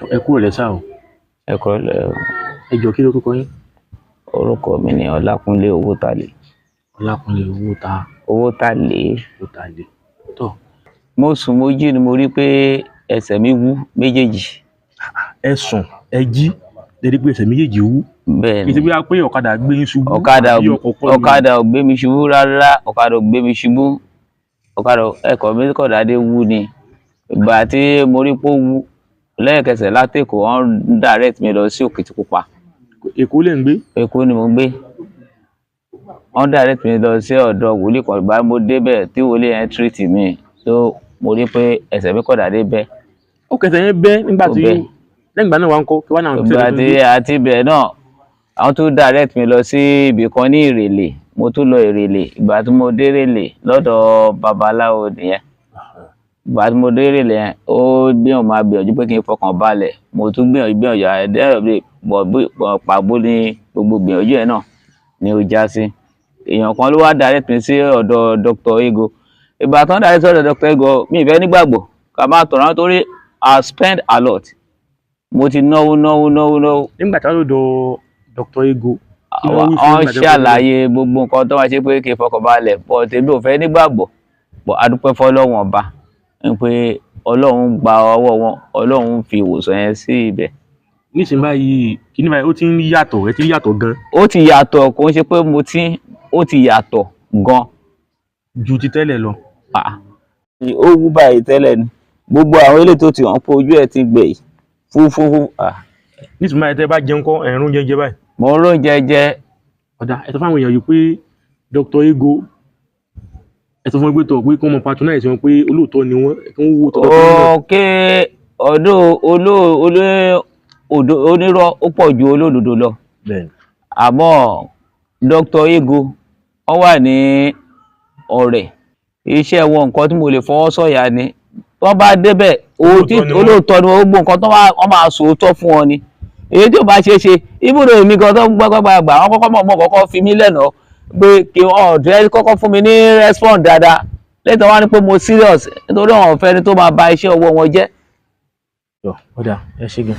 Ẹ kúrò lẹ́sà o. Ẹ kúrọ̀lẹ́ o. Ẹ jọ̀ọ́ kí lórúkọ yín? Orúkọ mi ni Ọlákúnlé Owótalè. Ọlákúnlé Owótalè. Owótalè. Tọ́. Mo sùn mo jí ni mo rí pé ẹsẹ̀ mi wú méjèèjì. Ẹ sùn, ẹ jí, ẹ rí pé ẹsẹ̀ méjèèjì wú. Bẹ́ẹ̀ ni. Kì í ṣe bóyá pé ọ̀kadà gbé yín ṣubú. Ọ̀kadà ò gbé mi ṣubú rárá, ọ̀kadà ò gbé mi ṣubú. Ẹ̀kọ́ mi kọ̀ dédé wú ni. Ìgbà tí mo rí pé ó wú, lẹ́ẹ̀kẹsẹ̀ látèkó wọ́n direct mi lọ sí Òkìtìpupa. Èkó lẹ̀ ń gbé? Èkó ni mo ń gbé. Wọ́n direct mi lọ sí ọ̀dọ̀ wòlíì kan. Ìgbà mo débẹ̀ tí wòlíì yẹn treat mi, so mo rí pé ẹsẹ̀ mi kọ̀ dédé bẹ́. Ó kẹsẹ̀ yẹn bẹ́ nígbà tí lẹ́yìn ìgbà náà wà ń kọ́ kí wọ́n náà ń ìgbà tí àti ibẹ̀ náà àwọn tún direct mi lọ sí ibì kan ní Ìrèlè. Mo tún lọ Ìrèlè. Ìgbà tí mo dé Ìrèlè lọ́dọ̀ babaláwo nìyẹn. Ìgbà tí mo dé Ìrèlè yẹn ó gbìyànjú máa gbìyànjú pé kí n fọkàn balẹ̀. Mo tún gbìyànjú ẹ̀dẹ́rọ̀ pàbó ní gbogbo gbìyànjú ẹ̀ náà ni ó já sí. Èèyàn kan ló wá direct mi sí ọ̀dọ̀ Dr. Ego. Ìgbà tán direct sí ọ̀dọ̀ Dr. Ego mi ìfẹ́ nígbàgbọ́ ká máa tọ̀rọ̀ torí I spend a lot. Mo ti náwó. Nígbà tí wọ́n lọ́dọ̀ Dr. Ego. Wọ́n ṣàlàyé gbogbo nǹkan tó máa ṣe pé kí n fọkàn balẹ̀ pọ̀ tèmi ò fẹ́ nígbàgbọ́. Bọ̀ a dúpẹ́ fọ́lọ́run ọba pé Ọlọ́run gba ọwọ́ wọn, Ọlọ́run fi ìwòsàn yẹn sí ibẹ̀. Nísìnyí báyìí kíní báyìí ó ti ń yàtọ̀, ẹ ti ń yàtọ̀ gan. Ó ti yàtọ̀, kò ń ṣe pé ó ti yàtọ̀ gan. Ju ti tẹ́lẹ̀ lọ. Ó wú báyìí tẹ́lẹ̀ ni. Gbogbo àwọn eléyìí tó ti hàn pé ojú ẹ̀ ti gbẹ yìí. Fúfú. Nísìnyí báyìí tẹ́ bá jẹun kọ́ ẹ̀rún jẹjẹ báyìí. Mo ń róúnjẹ jẹ. Ọ̀dà ẹ sọ fún àwọn èèyàn yìí pé Dr. Ego ẹ sọ fún wọn pé tọ̀ pé kí wọ́n mọ patronize wọn pé olóòótọ́ ni wọ́n kí wọ́n wó tọ́. Òkè ọ̀dọ̀ onírọ́ ó pọ̀ ju olódodo lọ. Àmọ́ Dr. Ego wọ́n wà ní ọ̀rẹ́. Iṣẹ́ wọn nǹkan tí mo lè fọwọ́ sọ̀yà ni. Wọ́n bá débẹ̀ olóòótọ́ ni wọ́n gbọ́ nǹkan tó wọ́n máa sòótọ́ fún wọn ni. Èyí tí ò bá ṣe é ṣe ibùdó mi gan tó gbàgbà wọ́n kọ́kọ́ mọ̀ kọ́kọ́ fi mí lẹ́nà pé kí wọ́n kọ́kọ́ fún mi ní response dáadáa. Lẹ́tọ̀ wá ní pé mo serious nítorí àwọn ọ̀fẹ́ ni tó máa ba iṣẹ́ ọwọ́ wọn jẹ́. Ọ̀dà ẹ ṣé gan.